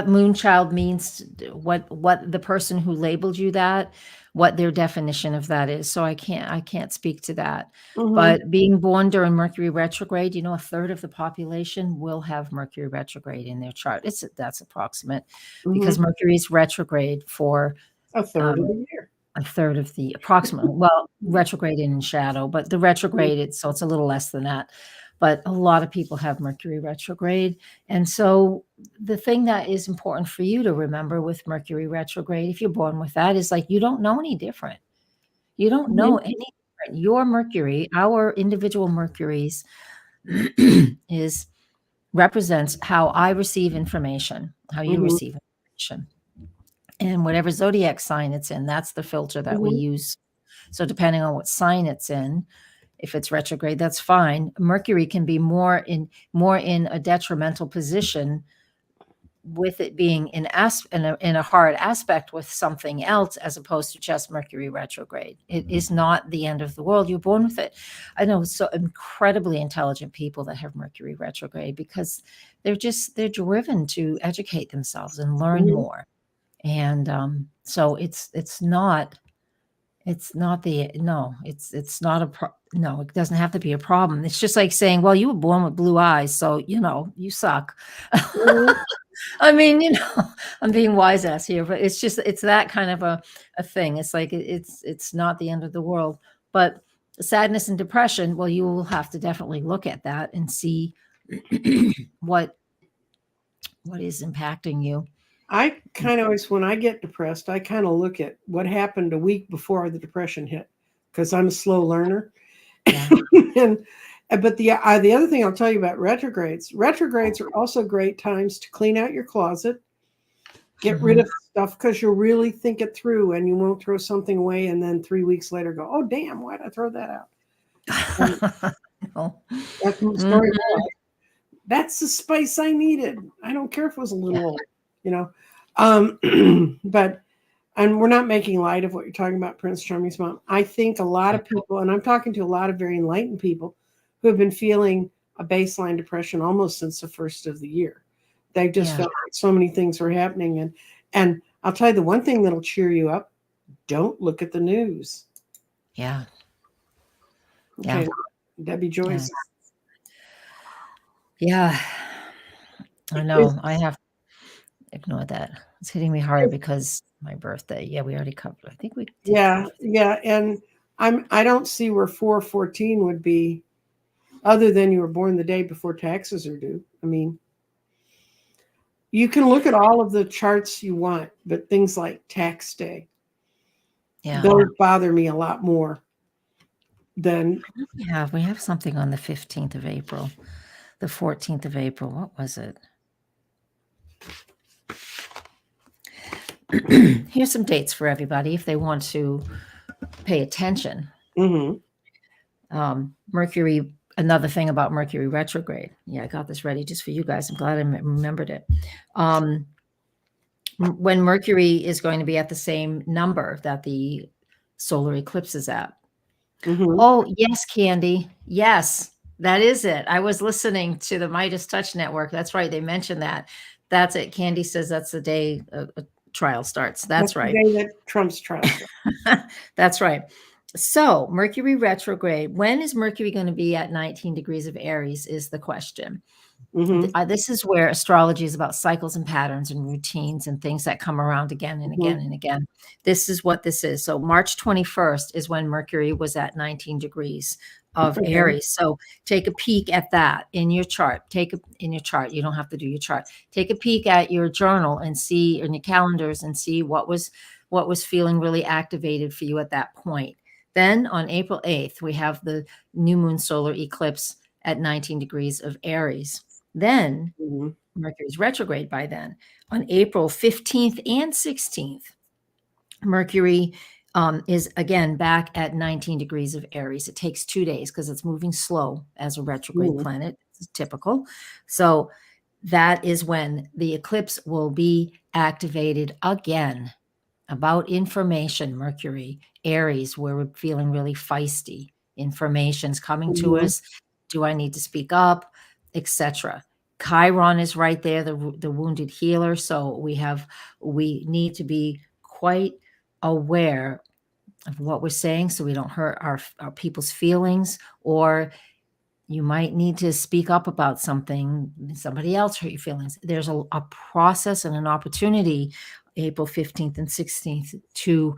moonchild means, what the person who labeled you that, what their definition of that is. So I can't speak to that. mhm, But being born during Mercury retrograde, a third of the population will have Mercury retrograde in their chart. That's approximate because mhm, Mercury's retrograde for a third of um, the year. a third of the approximately, well, retrograde in shadow, but the retrograde, it's a little less than that. But a lot of people have Mercury retrograde. And so the thing that is important for you to remember with Mercury retrograde, if you're born with that, is like you don't know any different. You don't know Mhm, any different. Your Mercury, our individual Mercuries, is represents how I receive information, how you mhm, receive information. And whatever zodiac sign it's in, that's the filter that we mhm, use. So depending on what sign it's in, if it's retrograde, that's fine. Mercury can be more in a detrimental position with it being in a hard aspect with something else as opposed to just Mercury retrograde. It is not the end of the world. You're born with it. I know so incredibly intelligent people that have Mercury retrograde because they're driven to educate themselves and learn mhm, more. And so it's not the no, it's not no, it doesn't have to be a problem. It's just like saying, well, you were born with blue eyes, so you suck. mhm. I mean, I'm being wise ass here, but it's that kind of a thing. It's like it's not the end of the world. But sadness and depression, well, you will have to definitely look at that and see what is impacting you. I kind of always, when I get depressed, I kind of look at what happened a week before the depression hit because I'm a slow learner. Yeah. and but the other thing I'll tell you about retrogrades are also great times to clean out your closet, get rid of stuff, because you'll really think it through and you won't throw something away and then 3 weeks later go, oh damn, why did I throw that out? Oh. That's the story of my life. That's the spice I needed. I don't care if it was a little old, you know. But and we're not making light of what you're talking about, Prince Charming's mom. I think a lot of people, and I'm talking to a lot of very enlightened people who have been feeling a baseline depression almost since the first of the year. They've just felt like so many things were happening. And I'll tell you the one thing that'll cheer you up: don't look at the news. Yeah. Okay, Yeah. Debbie Joyce. Yeah. I know. I have to ignore that. It's hitting me hard because my birthday. Yeah, we already covered. I think we did. Yeah. And I don't see where 4/14 would be, other than you were born the day before taxes are due. I mean, you can look at all of the charts you want, but things like tax day, those bother me a lot more than. We have something on the 15th of April, the 14th of April. What was it? Here's some dates for everybody if they want to pay attention. Mercury, another thing about Mercury retrograde. Yeah, I got this ready just for you guys. I'm glad I remembered it. When Mercury is going to be at the same number that the solar eclipse is at. Oh, yes, Candy. Yes, that is it. I was listening to the Midas Touch Network. That's right. They mentioned that. That's it. Candy says that's the day a trial starts. That's right. The day that Trump's trial starts. That's right. So Mercury retrograde, when is Mercury going to be at 19 degrees of Aries is the question. This is where astrology is about cycles and patterns and routines and things that come around again and again and again. This is what this is. So March 21st is when Mercury was at 19 degrees of Aries. So take a peek at that in your chart. In your chart. You don't have to do your chart. Take a peek at your journal and see in your calendars and see what was feeling really activated for you at that point. Then on April 8th, we have the new moon solar eclipse at 19 degrees of Aries. Then Mercury's retrograde by then. On April 15th and 16th, Mercury is again back at 19 degrees of Aries. It takes 2 days because it's moving slow as a retrograde planet. It's typical. So that is when the eclipse will be activated again. About information, Mercury, Aries, where we're feeling really feisty. Information's coming to us. Do I need to speak up, etc. Chiron is right there, the wounded healer. So we need to be quite aware of what we're saying so we don't hurt our people's feelings, or you might need to speak up about something, somebody else hurt your feelings. There's a process and an opportunity April 15th and 16th to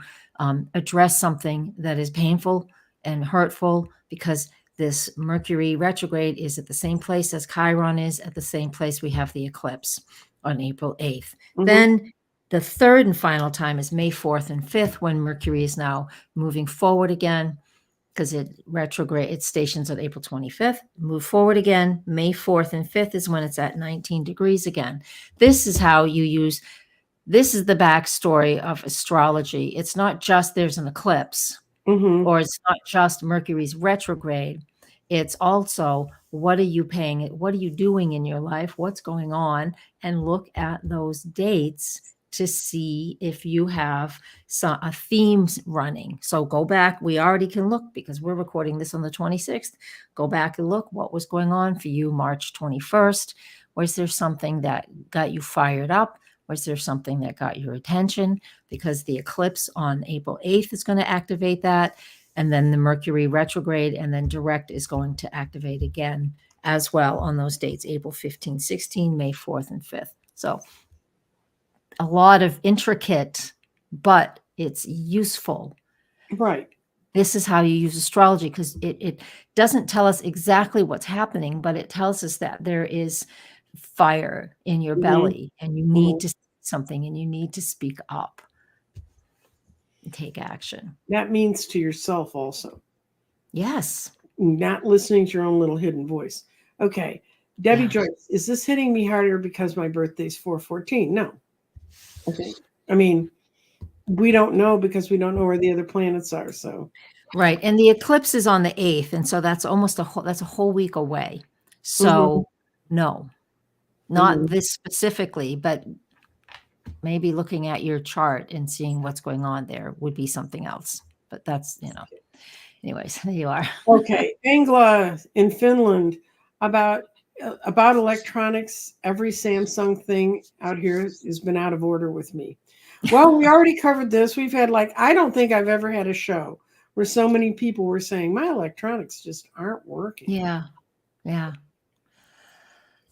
address something that is painful and hurtful, because this Mercury retrograde is at the same place as Chiron is, at the same place we have the eclipse on April 8th. Then the third and final time is May 4th and 5th, when Mercury is now moving forward again, because it retrograde, it stations on April 25th, move forward again. May 4th and 5th is when it's at 19 degrees again. This is how you use, this is the backstory of astrology. It's not just there's an eclipse, or it's not just Mercury's retrograde. It's also, what are you doing in your life? What's going on? And look at those dates to see if you have a theme running. So go back. We already can look, because we're recording this on the 26th. Go back and look what was going on for you March 21st. Was there something that got you fired up? Was there something that got your attention? Because the eclipse on April 8th is going to activate that. And then the Mercury retrograde and then direct is going to activate again as well on those dates, April 15, 16, May 4th and 5th. So a lot of intricate, but it's useful. Right. This is how you use astrology, because it doesn't tell us exactly what's happening, but it tells us that there is fire in your belly and you need to see something and you need to speak up and take action. That means to yourself also. Yes. not listening to your own little hidden voice. Okay. Debbie Yeah. Joyce, is this hitting me harder because my birthday's 4/14? No. Okay. I mean, we don't know because we don't know where the other planets are. So Right. And the eclipse is on the 8th. And so that's almost that's a whole week away. mhm, So no, not mhm. this specifically, but maybe looking at your chart and seeing what's going on there would be something else. But that's, anyways, there you are. Okay, Angla in Finland about electronics. Every Samsung thing out here has been out of order with me. Well, we already covered this. We've had I don't think I've ever had a show where so many people were saying my electronics just aren't working. Yeah. Yeah.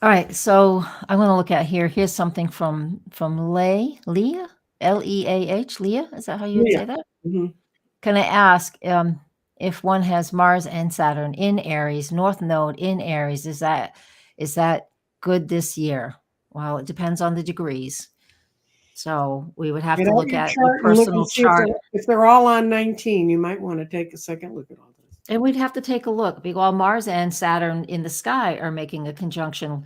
All right. So I want to look at here. Here's something from Leah, Leah. Leah. Is that how you would Yeah. say that? Mhm. Can I ask if one has Mars and Saturn in Aries, North Node in Aries, is that good this year? Well, it depends on the degrees. So we would have Get to out look your at your chart and look and personal see if chart, they're all on 19. You might want to take a second look at all this. and we'd have to take a look because while Mars and Saturn in the sky are making a conjunction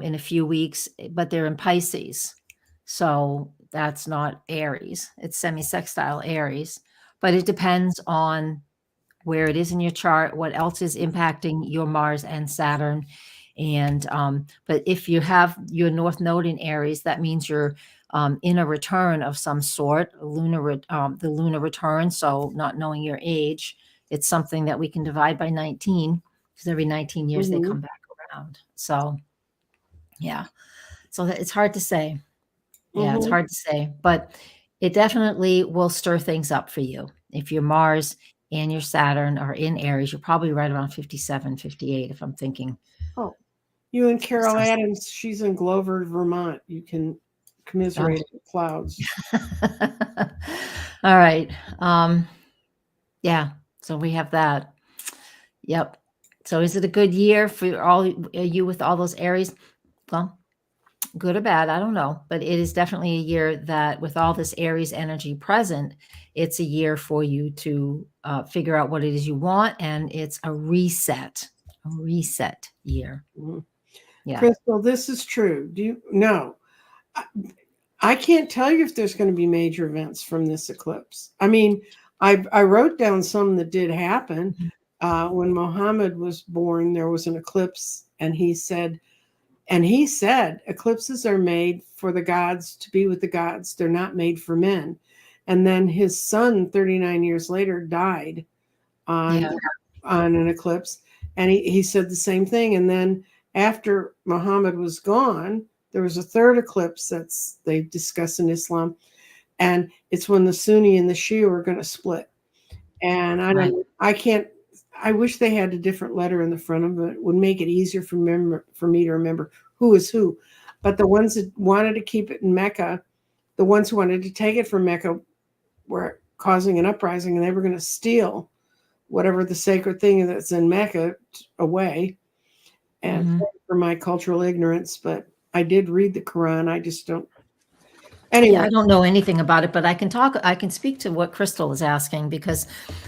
in a few weeks, but they're in Pisces. So that's not Aries. It's semi-sextile Aries, but it depends on where it is in your chart, what else is impacting your Mars and Saturn. And but if you have your North Node in Aries, that means you're in a return of some sort, the lunar return. So not knowing your age, it's something that we can divide by 19 because every 19 years they Mhm. come back around. So yeah, so it's hard to say. Yeah, it's Mhm. hard to say, but it definitely will stir things up for you. If your Mars and your Saturn are in Aries, you're probably right around 57, 58, if I'm thinking. Oh, you and Carol So- Adams, she's in Glover, Vermont. You can oh. commiserate with clouds. All right. Yeah, so we have that. Yep. So is it a good year for all you with all those Aries? Well, good or bad, I don't know, but it is definitely a year that with all this Aries energy present, it's a year for you to figure out what it is you want, and it's a reset year. Mhm. Yeah. Crystal, this is true. Do you no? I, I can't tell you if there's going to be major events from this eclipse. I mean, I wrote down some that did happen. Mhm. When Muhammad was born, there was an eclipse, and he said eclipses are made for the gods to be with the gods. They're not made for men. And then his son, 39 years later, died on Yeah. on an eclipse, and he said the same thing. And then after Muhammad was gone, there was a third eclipse that's they discuss in Islam, and it's when the Sunni and the Shia are going to split. And Right. I can't. I wish they had a different letter in the front of it. It would make it easier for me to remember who is who. But the ones that wanted to keep it in Mecca, the ones who wanted to take it from Mecca, were causing an uprising, and they were going to steal whatever the sacred thing that's in Mecca away. And Mhm. for my cultural ignorance, but I did read the Quran. I just don't. Yeah, Anyway. I don't know anything about it, but I can speak to what Crystal is asking because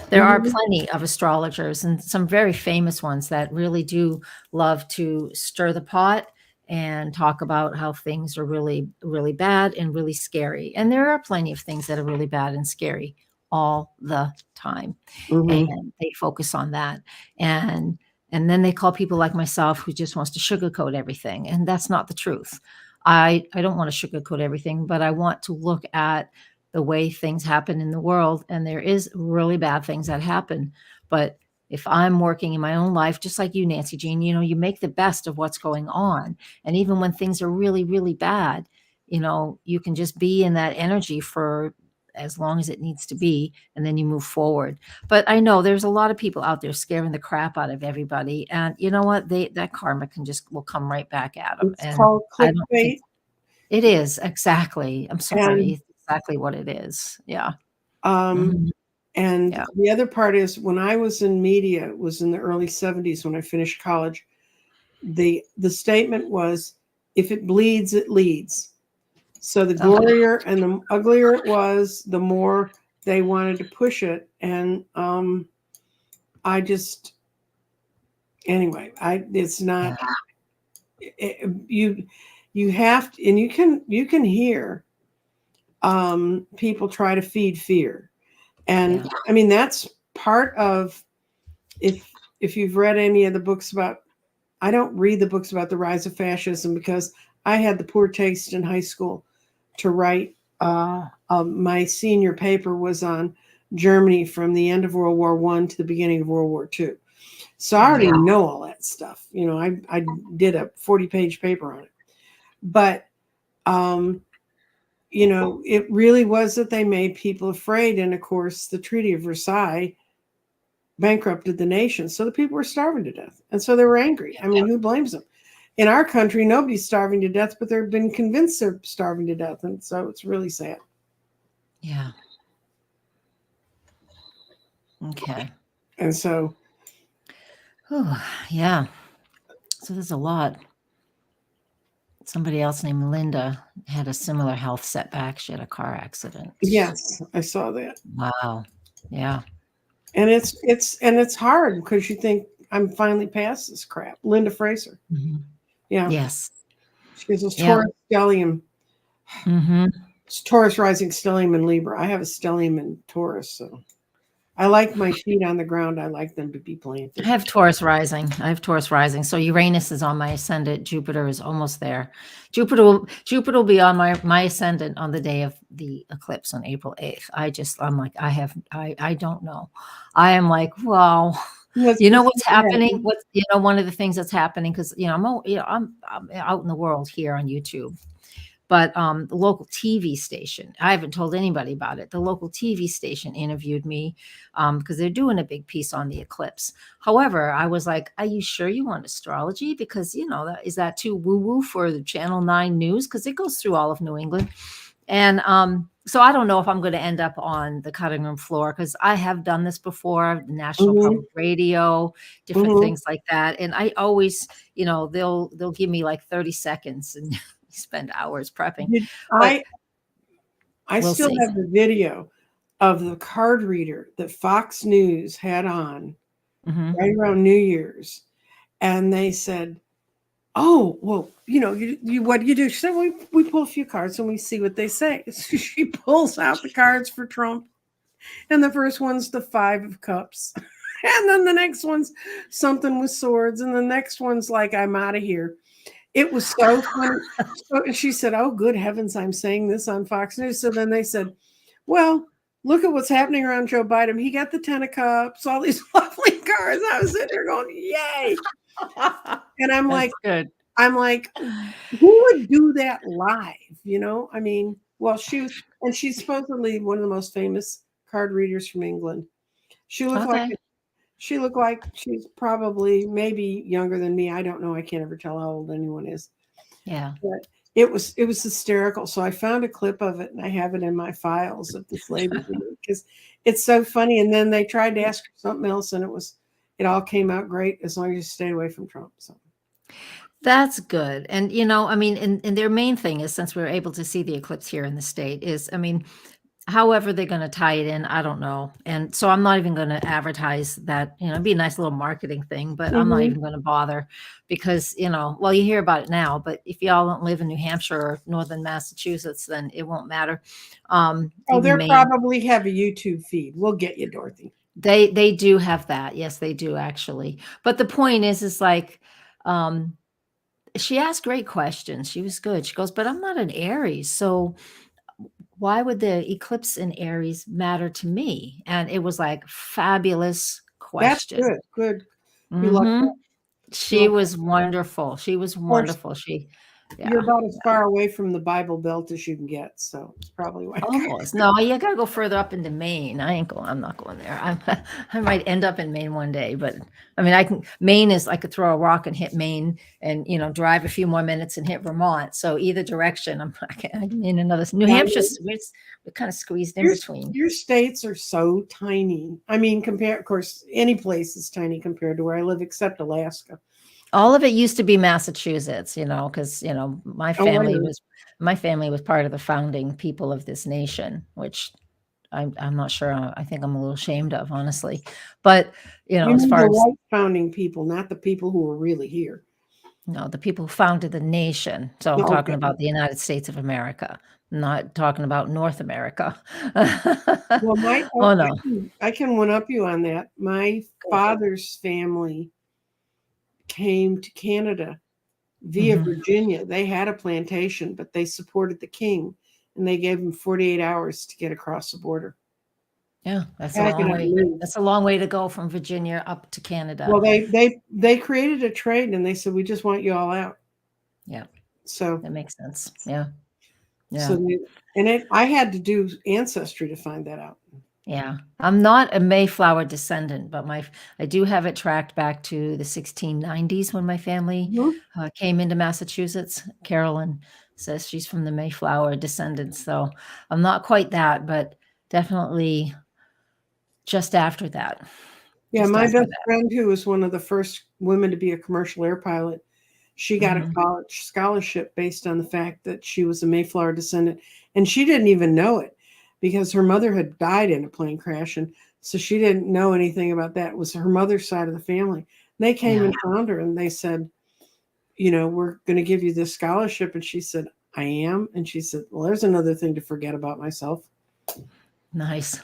there are Mhm, plenty of astrologers and some very famous ones that really do love to stir the pot and talk about how things are really, really bad and really scary. And there are plenty of things that are really bad and scary all the time. mhm, And they focus on that. And and then they call people like myself who just wants to sugarcoat everything. And that's not the truth. I don't want to sugarcoat everything, but I want to look at the way things happen in the world. And there is really bad things that happen. But if I'm working in my own life, just like you, Nancy Jean, you make the best of what's going on. And even when things are really, really bad, you can just be in that energy for as long as it needs to be, and then you move forward. But I know there's a lot of people out there scaring the crap out of everybody. And you know what? That karma will come right back at them. it's And called I don't think clickbait, it is exactly. I'm sorry. and It's exactly what it is. Yeah. um, Mhm. and Yeah. the other part is when I was in media, it was in the early 70s when I finished college. The statement was, "If it bleeds, it leads." So the Oh, gorier and the uglier it was, the more they wanted to push it. And I just Anyway, it's not Yeah. you have to, and you can hear people try to feed fear. And Yeah. I mean, that's part of, if you've read any of the books about, I don't read the books about the rise of fascism because I had the poor taste in high school to write. My senior paper was on Germany from the end of World War I to the beginning of World War II. So I already Yeah. know all that stuff. You know, I did a 40-page paper on it. But you know, it really was that they made people afraid. And of course, the Treaty of Versailles bankrupted the nation. So the people were starving to death. And so they were angry. I mean, who blames them? In our country, nobody's starving to death, but they've been convinced they're starving to death. And so it's really sad. Yeah. Okay. And so, Oh, yeah. So there's a lot. Somebody else named Linda had a similar health setback. She had a car accident. yes, I saw that. Wow. Yeah. And it's hard because you think, I'm finally past this crap. Linda Fraser. Mhm. Yeah. Yes. She has a Yeah. Taurus stellium. Mm-hmm. It's Taurus rising stellium in Libra. I have a stellium in Taurus, so I like my feet on the ground. I like them to be planted. I have Taurus rising. So Uranus is on my ascendant. Jupiter is almost there. Jupiter will be on my ascendant on the day of the eclipse on April 8th. I'm like, I don't know. I am like, wow. Let's You know just what's see what happening? happens. One of the things that's happening, because I'm out in the world here on YouTube. But the local TV station, I haven't told anybody about it. The local TV station interviewed me because they're doing a big piece on the eclipse. However, I was like, "Are you sure you want astrology? Because is that too woo woo for the Channel 9 news? Because it goes through all of New England." And so I don't know if I'm going to end up on the cutting room floor, because I have done this before, National Mhm, Public Radio, different mhm. things like that. And I always, they'll give me like 30 seconds and spend hours prepping, Did- but I we'll still see. have the video of the card reader that Fox News had on Hmm. right around New Year's, and they said, "Oh, well, you what do you do?" She said, "We pull a few cards and we see what they say." So she pulls out the cards for Trump, and the first one's the Five of Cups, and then the next one's something with swords, and the next one's like, "I'm out of here." It was so funny. So she said, "Oh, good heavens, I'm saying this on Fox News." So then they said, "Well, look at what's happening around Joe Biden. He got the Ten of Cups, all these lovely cards." I was sitting there going, "Yay!" And That's good. I'm like, who would do that live? I mean, well, she's supposedly one of the most famous card readers from England. She looked like Okay. she looked like she's probably maybe younger than me. I don't know. I can't ever tell how old anyone is. Yeah. But it was hysterical. So I found a clip of it and I have it in my files of this lady because it's so funny. And then they tried to ask her something else, and it all came out great as long as you stay away from Trump. So That's good. And, I mean, and their main thing is, since we're able to see the eclipse here in the state, is, I mean, however they're going to tie it in, I don't know. And so I'm not even going to advertise that. It'd be a nice little marketing thing, but I'm not Mhm. even going to bother, because, well, you hear about it now, but if y'all don't live in New Hampshire or northern Massachusetts, then it won't matter. Oh, Even they'll Maine, probably have a YouTube feed. We'll get you, Dorothy. they do have that. Yes, they do actually. But the point is like, um, she asked great questions. She was good. She goes, but I'm not an Aries. So why would the eclipse in Aries matter to me? And it was like fabulous That's question. good. Good. You lucked Hmm. out. You She lucked was wonderful. She was Of course, wonderful. you're Yeah. about as far away from the Bible Belt as you can get, so it's probably why. Almost. No, you gotta go further up into Maine. I'm not going there. I might end up in Maine one day, but I mean, I could throw a rock and hit Maine and, drive a few more minutes and hit Vermont. So either direction, I'm in another. New Yeah, I Hampshire, mean, we're kind of squeezed in your between. your states are so tiny. I mean, of course, any place is tiny compared to where I live, except Alaska. All of it used to be Massachusetts, because, Oh, I know. my family was part of the founding people of this nation, which I'm not sure. I think I'm a little ashamed of, honestly. But You as mean far the as white founding people, not the people who were really here. the people who founded the nation. So I'm talking Okay. about the United States of America, not talking about North America. Well, Oh no. I can one up you on that. My father's family came to Canada via Mhm. Virginia. They had a plantation, but they supported the king, and they gave him 48 hours to get across the border. Yeah, that's a Pack it long up way. and move. That's a long way to go from Virginia up to Canada. Well, they created a trade, and they said, we just want you all out. Yeah, So that makes sense. Yeah, so yeah, I had to do ancestry to find that out. yeah. I'm not a Mayflower descendant, but I do have it tracked back to the 1690s when my family Mhm. came into Massachusetts. Carolyn says she's from the Mayflower descendants, so I'm not quite that, but definitely just after that. Yeah, Just my after best that. friend, who was one of the first women to be a commercial air pilot, she got a Mhm. college scholarship based on the fact that she was a Mayflower descendant, and she didn't even know it because her mother had died in a plane crash, and so she didn't know anything about that. It was her mother's side of the family. They came Yeah, and found her, and they said, we're going to give you this scholarship, and she said, I am, and she said, well, there's another thing to forget about myself. nice.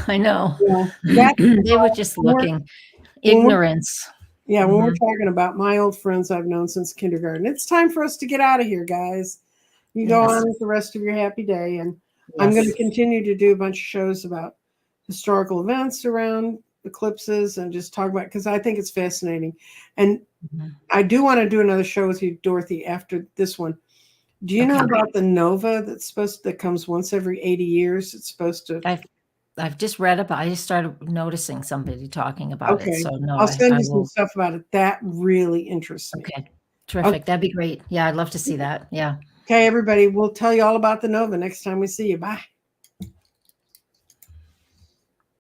I know. Yeah, that's They were just when we're, looking. when we're Ignorance. yeah, when we're Mhm. talking about my old friends I've known since kindergarten. It's time for us to get out of here, guys. You go Yes. on with the rest of your happy day. And I'm going to Yes. continue to do a bunch of shows about historical events around eclipses and just talk about, because I think it's fascinating. And Mhm. I do want to do another show with you, Dorothy, after this one. Do you know Okay. about the nova that comes once every 80 years? It's supposed to. I've just read about I just started noticing somebody talking about it. Okay. So no, I'll send I you some will. stuff about it. That really interests me. Okay. Okay, Terrific. That'd be great. Yeah, I'd love to see that. Yeah. everybody. We'll tell you all about the nova next time we see you. Bye.